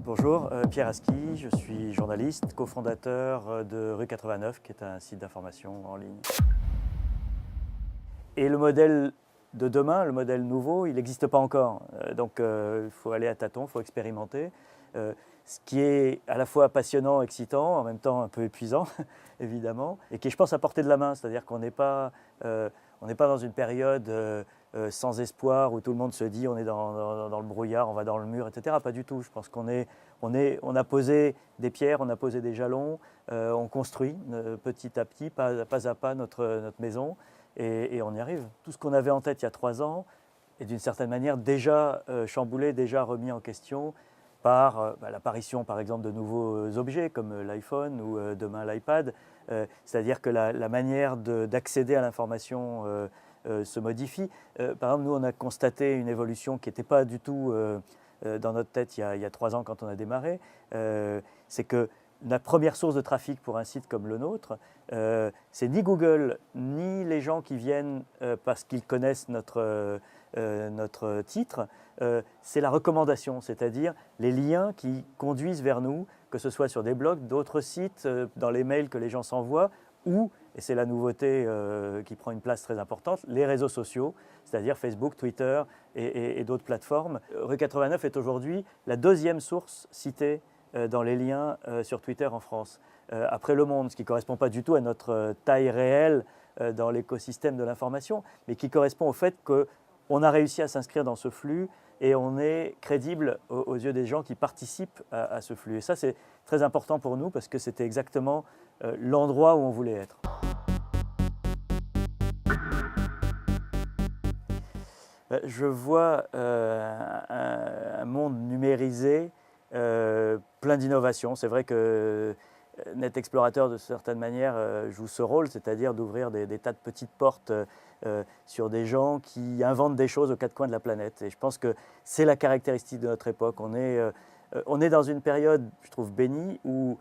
Bonjour, Pierre Aski, je suis journaliste, cofondateur de Rue 89, qui est un site d'information en ligne. Et le modèle de demain, le modèle nouveau, il n'existe pas encore. Donc il faut aller à tâtons, il faut expérimenter. Ce qui est à la fois passionnant, excitant, en même temps un peu épuisant, évidemment, et qui est, je pense, à portée de la main. C'est-à-dire qu'on n'est pas dans une période sans espoir où tout le monde se dit on est dans le brouillard, on va dans le mur, etc. Pas du tout. Je pense on a posé des pierres, on a posé des jalons, on construit petit à petit, pas à pas notre maison, et on y arrive. Tout ce qu'on avait en tête il y a 3 ans est d'une certaine manière déjà chamboulé, déjà remis en question par l'apparition par exemple de nouveaux objets comme l'iPhone ou demain l'iPad. C'est-à-dire que la manière d'accéder à l'information se modifie. Par exemple, nous on a constaté une évolution qui n'était pas du tout dans notre tête il y a 3 ans quand on a démarré. C'est que la première source de trafic pour un site comme le nôtre, c'est ni Google, ni les gens qui viennent parce qu'ils connaissent notre titre, c'est la recommandation, c'est-à-dire les liens qui conduisent vers nous, que ce soit sur des blogs, d'autres sites, dans les mails que les gens s'envoient, ou, et c'est la nouveauté qui prend une place très importante, les réseaux sociaux, c'est-à-dire Facebook, Twitter et d'autres plateformes. Rue 89 est aujourd'hui la 2e source citée dans les liens sur Twitter en France, après Le Monde, ce qui ne correspond pas du tout à notre taille réelle dans l'écosystème de l'information, mais qui correspond au fait qu'on a réussi à s'inscrire dans ce flux et on est crédible aux yeux des gens qui participent à ce flux. Et ça, c'est très important pour nous parce que c'était exactement l'endroit où on voulait être. Je vois un monde numérisé, plein d'innovations. C'est vrai que Net Explorateur, de certaine manière, joue ce rôle, c'est-à-dire d'ouvrir des tas de petites portes sur des gens qui inventent des choses aux 4 coins de la planète. Et je pense que c'est la caractéristique de notre époque. On est dans une période, je trouve, bénie, où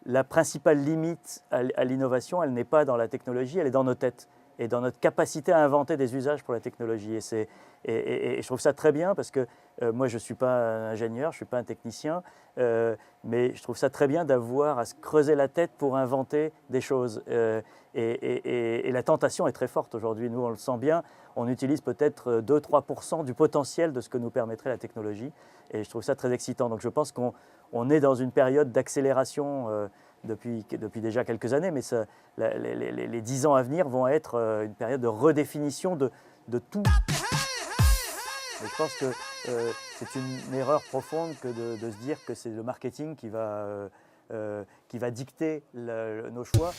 la principale limite à l'innovation, elle n'est pas dans la technologie, elle est dans nos têtes et dans notre capacité à inventer des usages pour la technologie. Et je trouve ça très bien parce que moi, je ne suis pas un ingénieur, je ne suis pas un technicien, mais je trouve ça très bien d'avoir à se creuser la tête pour inventer des choses. Et la tentation est très forte aujourd'hui. Nous, on le sent bien. On utilise peut-être 2-3% du potentiel de ce que nous permettrait la technologie. Et je trouve ça très excitant. Donc je pense qu'on est dans une période d'accélération depuis déjà quelques années, mais les 10 ans à venir vont être une période de redéfinition de tout. Et je pense que c'est une erreur profonde que de se dire que c'est le marketing qui va dicter nos choix.